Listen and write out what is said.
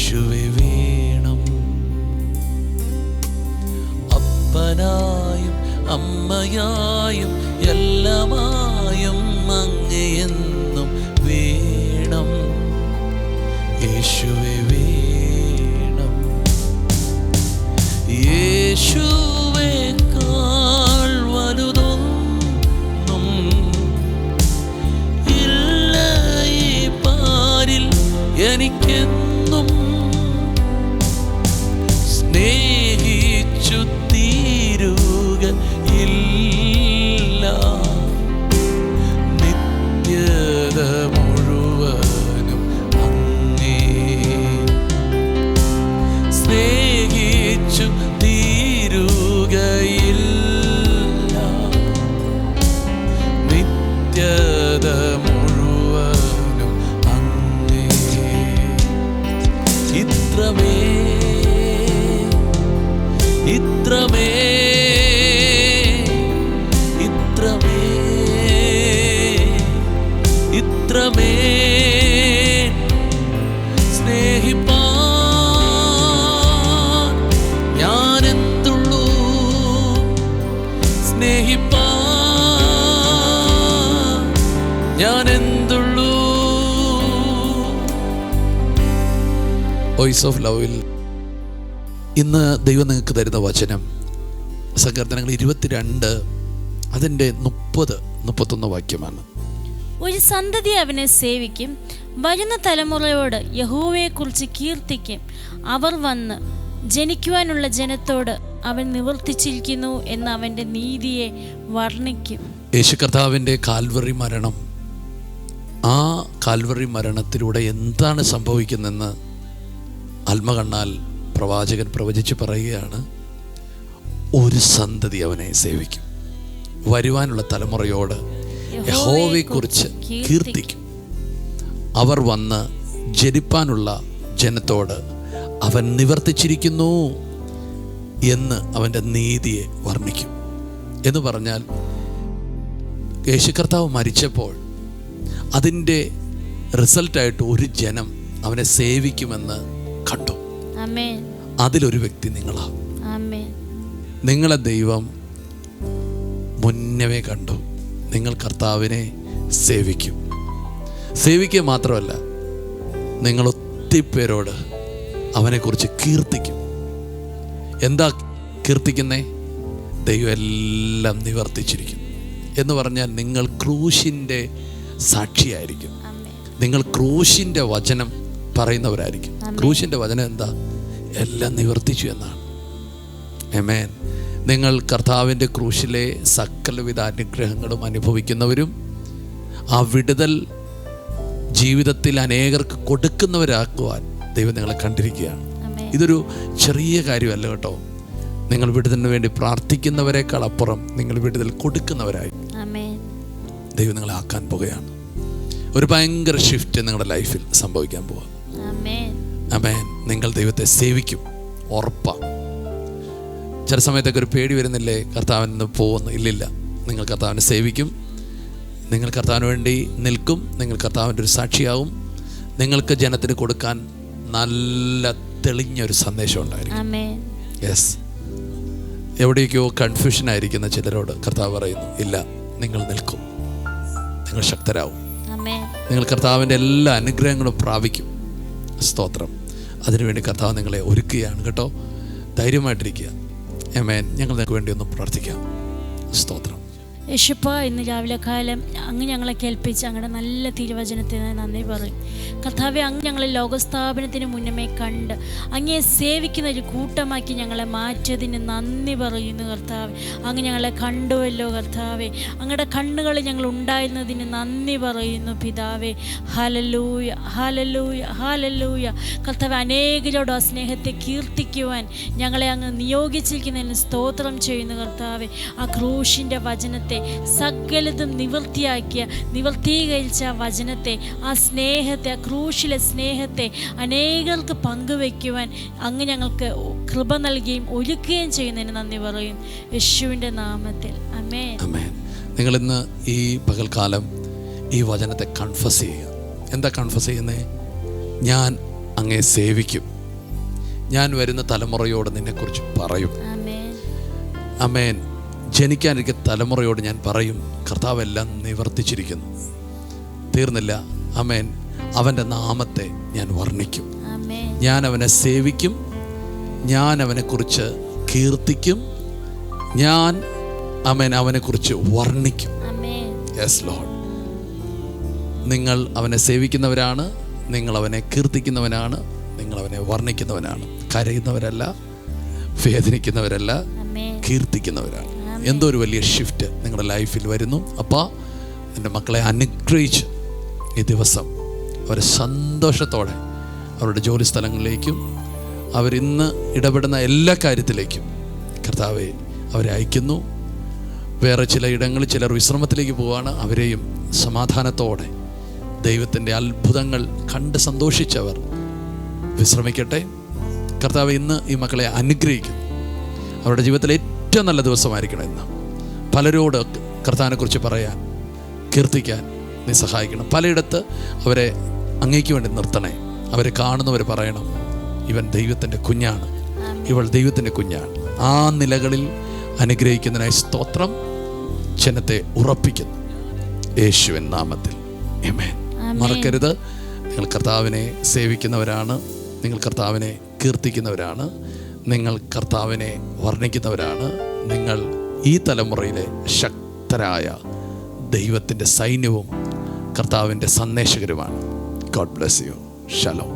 യേശുവേ വേണം. അപ്പനായും അമ്മയായും എല്ലാമായും അങ്ങയെന്നും വേണം. യേശുവേ വേണം. യേശുവേക്കാൾ വലുതൊന്നും ഇല്ല ഈ പാരിൽ എനിക്കെന്നും. സ്നേഹിച്ചു തീരുക ഇല്ല നിത്യത മുഴുവനും അങ്ങേ. സ്നേഹിച്ചു തീരുകയില്ല നിത്യത മുഴുവനും അങ്ങേ. ഇത്രമേ ഇത്രമേ ഇത്രമേ ഇത്രമേ സ്നേഹിപ്പാൻ ഞാനെന്തുള്ളൂ. സ്നേഹിപ്പാൻ ഞാനെന്തുള്ളൂ. വോയിസ് ഓഫ് ലവിൽ ഇന്ന് ദൈവം നിങ്ങൾക്ക് തരുന്ന വചനം സങ്കീർത്തനങ്ങൾ 22 അതിൻ്റെ 30-31 വാക്യമാണ്. ഒരു സന്തതി അവനെ സേവിക്കും, വരുന്ന തലമുറയോട് യഹോവയെക്കുറിച്ച് കീർത്തിക്കും. അവർ വന്ന് ജനിക്കുവാനുള്ള ജനത്തോട് അവൻ നിവർത്തിച്ചിരിക്കുന്നു എന്ന് അവൻ്റെ നീതിയെ വർണ്ണിക്കും. യേശു കർത്താവിൻ്റെ കാൽവറി മരണം, ആ കാൽവറി മരണത്തിലൂടെ എന്താണ് സംഭവിക്കുന്നതെന്ന് ആത്മകണ്ണാൽ പ്രവാചകൻ പ്രവചിച്ച് പറയുകയാണ്. ഒരു സന്തതി അവനെ സേവിക്കും, വരുവാനുള്ള തലമുറയോട് യഹോവയെക്കുറിച്ച് കീർത്തിക്കും. അവർ വന്ന് ജനിപ്പാനുള്ള ജനത്തോട് അവൻ നിവർത്തിച്ചിരിക്കുന്നു എന്ന് അവൻ്റെ നീതിയെ വർണ്ണിക്കും. എന്ന് പറഞ്ഞാൽ യേശു കർത്താവ് മരിച്ചപ്പോൾ അതിൻ്റെ റിസൾട്ടായിട്ട് ഒരു ജനം അവനെ സേവിക്കുമെന്ന് കണ്ടു. അതിലൊരു വ്യക്തി നിങ്ങളാണ്. നിങ്ങളെ ദൈവം മുന്നമേ കണ്ടു. നിങ്ങൾ കർത്താവിനെ സേവിക്കും. സേവിക്കുക മാത്രമല്ല, നിങ്ങൾ ഒത്തിരി പേരോട് അവനെക്കുറിച്ച് കീർത്തിക്കും. എന്താ കീർത്തിക്കുന്നേ? ദൈവം എല്ലാം നിവർത്തിച്ചിരിക്കും എന്ന് പറഞ്ഞാൽ നിങ്ങൾ ക്രൂശിൻ്റെ സാക്ഷിയായിരിക്കും. നിങ്ങൾ ക്രൂശിൻ്റെ വചനം പറയുന്നവരായിരിക്കും. ക്രൂശിൻ്റെ വചനം എന്താ? എല്ലാം നിവർത്തിച്ചു എന്നാണ്. ആമേൻ. നിങ്ങൾ കർത്താവിൻ്റെ ക്രൂശിലെ സകലവിധ അനുഗ്രഹങ്ങളും അനുഭവിക്കുന്നവരും ആ വിടുതൽ ജീവിതത്തിൽ അനേകർക്ക് കൊടുക്കുന്നവരാക്കുവാൻ ദൈവം നിങ്ങളെ കണ്ടിരിക്കുകയാണ്. ഇതൊരു ചെറിയ കാര്യമല്ല കേട്ടോ. നിങ്ങൾ വിടുതലിന് വേണ്ടി പ്രാർത്ഥിക്കുന്നവരെക്കാൾ അപ്പുറം നിങ്ങൾ വിടുതൽ കൊടുക്കുന്നവരായി ദൈവം നിങ്ങളെ ആക്കാൻ പോകുകയാണ്. ഒരു ഭയങ്കര ഷിഫ്റ്റ് നിങ്ങളുടെ ലൈഫിൽ സംഭവിക്കാൻ പോവുക. ആമേൻ. നിങ്ങൾ ദൈവത്തെ സേവിക്കും, ഉറപ്പാണ്. ചില സമയത്തൊക്കെ ഒരു പേടി വരുന്നില്ലേ, കർത്താവിൽ നിന്ന് പോകുന്നു? ഇല്ലില്ല. നിങ്ങൾ കർത്താവിനെ സേവിക്കും, നിങ്ങൾ കർത്താവിന് വേണ്ടി നിൽക്കും, നിങ്ങൾ കർത്താവിൻ്റെ ഒരു സാക്ഷിയാവും. നിങ്ങൾക്ക് ജനത്തിന് കൊടുക്കാൻ നല്ല തെളിഞ്ഞൊരു സന്ദേശം ഉണ്ടായിരിക്കും. യെസ്. എവിടേക്കോ കൺഫ്യൂഷനായിരിക്കുന്ന ചിലരോട് കർത്താവ് പറയുന്നു, ഇല്ല, നിങ്ങൾ നിൽക്കും, നിങ്ങൾ ശക്തരാവും, നിങ്ങൾ കർത്താവിൻ്റെ എല്ലാ അനുഗ്രഹങ്ങളും പ്രാപിക്കും. സ്തോത്രം. അതിനുവേണ്ടി കർത്താവ് നിങ്ങളെ ഒരുക്കുകയാണ് കേട്ടോ. ധൈര്യമായിട്ടിരിക്കുക. ആമേൻ. ഞങ്ങൾ നിങ്ങൾക്ക് വേണ്ടി ഒന്ന് പ്രാർത്ഥിക്കാം. സ്തോത്രം. യേശുപ്പ, ഇന്ന് രാവിലെ കാലം അങ്ങ് ഞങ്ങളെ കേൾപ്പിച്ച് അങ്ങയുടെ നല്ല തിരുവചനത്തിന് നന്ദി പറയും. കർത്താവെ, അങ്ങ് ഞങ്ങളെ ലോകസ്ഥാപനത്തിന് മുന്നമേ കണ്ട് അങ്ങയെ സേവിക്കുന്ന ഒരു കൂട്ടമാക്കി ഞങ്ങളെ മാറ്റിയതിന് നന്ദി പറയുന്നു കർത്താവെ. അങ്ങ് ഞങ്ങളെ കണ്ടുവല്ലോ കർത്താവെ. അങ്ങയുടെ കണ്ണുകളിൽ ഞങ്ങൾ ഉണ്ടായിരുന്നതിന് നന്ദി പറയുന്നു പിതാവേ. Hallelujah, hallelujah, hallelujah. കർത്താവെ, അനേകരോട് ആ സ്നേഹത്തെ കീർത്തിക്കുവാൻ ഞങ്ങളെ അങ്ങ് നിയോഗിച്ചിരിക്കുന്നതിന് സ്തോത്രം ചെയ്യുന്നു കർത്താവെ. ആ ക്രൂശിൻ്റെ വചനത്തെ സകലതും നിവർത്തീകരിച്ച വചനത്തെ, ആ സ്നേഹത്തെ, ആ ക്രൂശിലെ സ്നേഹത്തെ അനേകർക്ക് പങ്കുവയ്ക്കുവാൻ അങ്ങ് ഞങ്ങൾക്ക് കൃപ നൽകുകയും ഒരുക്കുകയും ചെയ്യുന്നതിന് നന്ദി പറയും യേശുവിൻ്റെ നാമത്തിൽ. ആമേൻ. ആമേൻ. നിങ്ങളിന്ന് ഈ പകൽക്കാലം ഈ വചനത്തെ കൺഫസ് ചെയ്യുക. എന്താ കൺഫസ് ചെയ്യുന്നത്? ഞാൻ അങ്ങയെ സേവിക്കും. ഞാൻ വരുന്ന തലമുറയോട് നിന്നെക്കുറിച്ച് പറയും. ആമേൻ. ആമേൻ. ജനിക്കാനിരിക്കുന്ന തലമുറയോട് ഞാൻ പറയും, കർത്താവ് എല്ലാം നിവർത്തിച്ചിരിക്കുന്നു, തീർന്നില്ല. ആമേൻ. അവൻ്റെ നാമത്തെ ഞാൻ വർണ്ണിക്കും, ഞാൻ അവനെ സേവിക്കും, ഞാൻ അവനെക്കുറിച്ച് കീർത്തിക്കും, ഞാൻ ആമേൻ അവനെക്കുറിച്ച് വർണ്ണിക്കും. Yes Lord. നിങ്ങൾ അവനെ സേവിക്കുന്നവരാണ്, നിങ്ങൾ അവനെ കീർത്തിക്കുന്നവനാണ്, നിങ്ങൾ അവനെ വർണ്ണിക്കുന്നവനാണ്. കരയുന്നവരല്ല, വേദനിക്കുന്നവരല്ല, കീർത്തിക്കുന്നവരാണ്. എന്തോ ഒരു വലിയ ഷിഫ്റ്റ് നിങ്ങളുടെ ലൈഫിൽ വരുന്നു. അപ്പോൾ എൻ്റെ മക്കളെ അനുഗ്രഹിച്ച് ഈ ദിവസം അവരെ സന്തോഷത്തോടെ അവരുടെ ജോലി സ്ഥലങ്ങളിലേക്കും അവരിന്ന് ഇടപെടുന്ന എല്ലാ കാര്യത്തിലേക്കും കർത്താവെ അവരെ അയക്കുന്നു. വേറെ ചില ഇടങ്ങളിൽ ചിലർ വിശ്രമത്തിലേക്ക് പോവുകയാണ്. അവരെയും സമാധാനത്തോടെ ദൈവത്തിൻ്റെ അത്ഭുതങ്ങൾ കണ്ട് സന്തോഷിച്ചവർ വിശ്രമിക്കട്ടെ. കർത്താവ് ഇന്ന് ഈ മക്കളെ അനുഗ്രഹിക്കുന്നു. അവരുടെ ജീവിതത്തിലെ ഏറ്റവും നല്ല ദിവസമായിരിക്കണം ഇന്ന്. പലരോട് കർത്താവിനെക്കുറിച്ച് പറയാൻ, കീർത്തിക്കാൻ നീ സഹായിക്കണം. പലയിടത്ത് അവരെ അങ്ങേക്ക് വേണ്ടി നിർത്തണേ. അവരെ കാണുന്നവർ പറയണം, ഇവൻ ദൈവത്തിൻ്റെ കുഞ്ഞാണ്, ഇവൾ ദൈവത്തിൻ്റെ കുഞ്ഞാണ്. ആ നിലകളിൽ അനുഗ്രഹിക്കുന്നതിനായി സ്തോത്രം. ജനത്തെ ഉറപ്പിക്കുന്നു യേശുവിൻ നാമത്തിൽ. ആമേൻ. മറക്കരുത്, നിങ്ങൾ കർത്താവിനെ സേവിക്കുന്നവരാണ്, നിങ്ങൾ കർത്താവിനെ കീർത്തിക്കുന്നവരാണ്, നിങ്ങൾ കർത്താവിനെ വർണ്ണിക്കുന്നവരാണ്. നിങ്ങൾ ഈ തലമുറയിലെ ശക്തരായ ദൈവത്തിൻ്റെ സൈന്യവും കർത്താവിൻ്റെ സന്ദേശകരുമാണ്. God bless you. ഷലോം.